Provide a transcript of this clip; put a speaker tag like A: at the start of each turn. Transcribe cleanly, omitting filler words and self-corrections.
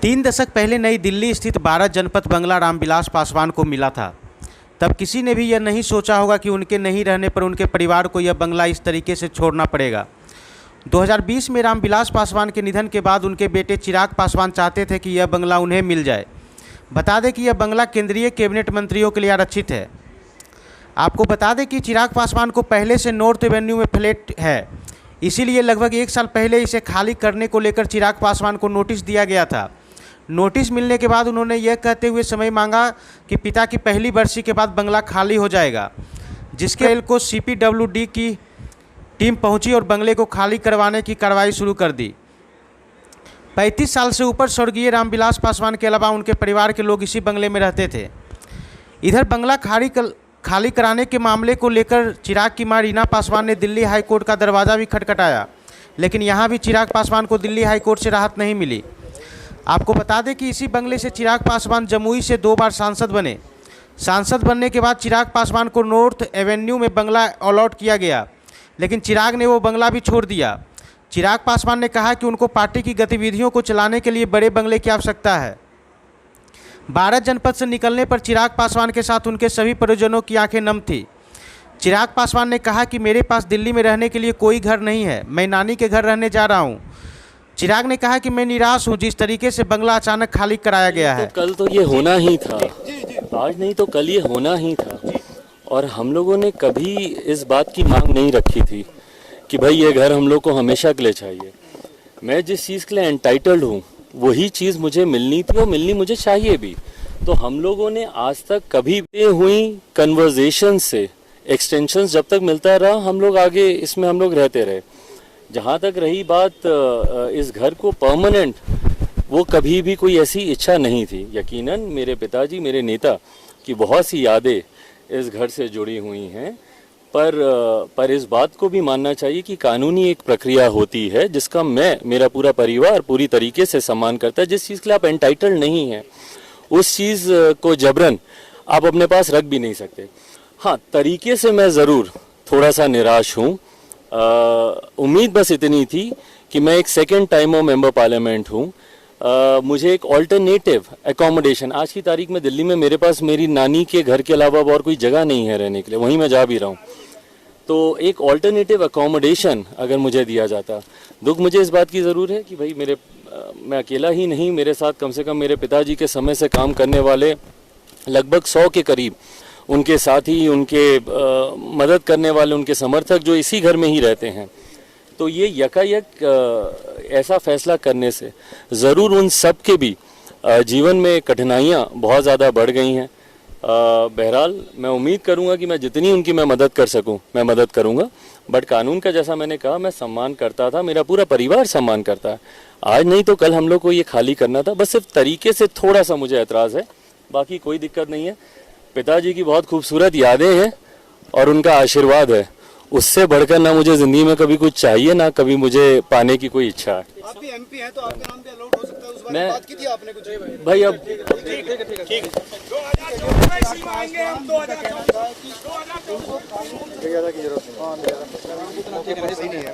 A: 3 दशक पहले नई दिल्ली स्थित 12 जनपद बंगला रामविलास पासवान को मिला था। तब किसी ने भी यह नहीं सोचा होगा कि उनके नहीं रहने पर उनके परिवार को यह बंगला इस तरीके से छोड़ना पड़ेगा। 2020 में रामविलास पासवान के निधन के बाद उनके बेटे चिराग पासवान चाहते थे कि यह बंगला उन्हें मिल जाए। बता दें कि यह बंगला केंद्रीय कैबिनेट मंत्रियों के लिए आरक्षित है। आपको बता दें कि चिराग पासवान को पहले से नॉर्थ एवेन्यू में फ्लैट है, इसीलिए लगभग 1 साल पहले इसे खाली करने को लेकर चिराग पासवान को नोटिस दिया गया था। नोटिस मिलने के बाद उन्होंने यह कहते हुए समय मांगा कि पिता की पहली बरसी के बाद बंगला खाली हो जाएगा, जिसके एल को CPWD की टीम पहुंची और बंगले को खाली करवाने की कार्रवाई शुरू कर दी। 35 साल से ऊपर स्वर्गीय रामविलास पासवान के अलावा उनके परिवार के लोग इसी बंगले में रहते थे। इधर बंगला खाली कराने के मामले को लेकर चिराग की मां रीना पासवान ने दिल्ली हाई कोर्ट का दरवाज़ा भी खटखटाया, लेकिन यहां भी चिराग पासवान को दिल्ली हाई कोर्ट से राहत नहीं मिली। आपको बता दें कि इसी बंगले से चिराग पासवान जमुई से 2 बार सांसद बने। सांसद बनने के बाद चिराग पासवान को नॉर्थ एवेन्यू में बंगला अलॉट किया गया, लेकिन चिराग ने वो बंगला भी छोड़ दिया। चिराग पासवान ने कहा कि उनको पार्टी की गतिविधियों को चलाने के लिए बड़े बंगले की आवश्यकता है। 12 जनपद से निकलने पर चिराग पासवान के साथ उनके सभी परिजनों की आंखें नम थी। चिराग पासवान ने कहा कि मेरे पास दिल्ली में रहने के लिए कोई घर नहीं है, मैं नानी के घर रहने जा रहा हूँ। चिराग ने कहा कि मैं निराश हूँ जिस तरीके से बंगला अचानक खाली कराया गया है।
B: तो कल तो ये होना ही था, आज नहीं तो कल ये होना ही था, और हम लोगों ने कभी इस बात की मांग नहीं रखी थी कि भाई ये घर हम लोग को हमेशा के लिए चाहिए। मैं जिस चीज़ के लिए एंटाइटल्ड हूँ वही चीज़ मुझे मिलनी थी और मिलनी मुझे चाहिए भी। तो हम लोगों ने आज तक कभी भी हुई कन्वर्जेशन से एक्सटेंशंस जब तक मिलता रहा, हम लोग आगे इसमें हम लोग रहते रहे। जहाँ तक रही बात इस घर को परमानेंट, वो कभी भी कोई ऐसी इच्छा नहीं थी। यकीनन मेरे पिताजी, मेरे नेता की बहुत सी यादें इस घर से जुड़ी हुई हैं, पर इस बात को भी मानना चाहिए कि कानूनी एक प्रक्रिया होती है जिसका मेरा पूरा परिवार पूरी तरीके से सम्मान करता है। जिस चीज़ के लिए आप एंटाइटल्ड नहीं हैं उस चीज़ को जबरन आप अपने पास रख भी नहीं सकते। हाँ, तरीके से मैं ज़रूर थोड़ा सा निराश हूँ। उम्मीद बस इतनी थी कि मैं एक second time of member parliament हूँ। मुझे एक ऑल्टरनेटिव एकोमोडेशन, आज की तारीख में दिल्ली में मेरे पास मेरी नानी के घर के अलावा और कोई जगह नहीं है रहने के लिए, वहीं मैं जा भी रहा हूँ। तो एक ऑल्टरनेटिव एकोमोडेशन अगर मुझे दिया जाता। दुख मुझे इस बात की ज़रूर है कि भाई मैं अकेला ही नहीं, मेरे साथ कम से कम मेरे पिताजी के समय से काम करने वाले लगभग 100 के करीब उनके साथी, उनके मदद करने वाले, उनके समर्थक जो इसी घर में ही रहते हैं। तो ये यकायक ऐसा फैसला करने से ज़रूर उन सब के भी जीवन में कठिनाइयाँ बहुत ज़्यादा बढ़ गई हैं। बहरहाल मैं उम्मीद करूँगा कि मैं जितनी उनकी मैं मदद कर सकूँ मैं मदद करूँगा। बट कानून का जैसा मैंने कहा मैं सम्मान करता था, मेरा पूरा परिवार सम्मान करता है। आज नहीं तो कल हम लोग को ये खाली करना था। बस सिर्फ तरीके से थोड़ा सा मुझे एतराज़ है, बाकी कोई दिक्कत नहीं है। पिताजी की बहुत खूबसूरत यादें हैं और उनका आशीर्वाद है, उससे बढ़कर ना मुझे ज़िंदगी में कभी कुछ चाहिए ना कभी मुझे पाने की कोई इच्छा है।
C: आप भी MP हैं तो आपके नाम पे अलाउड हो सकता है, उस बारे
B: मैं
C: में बात की थी आपने कुछ?
B: भाई अब
C: ठीक है।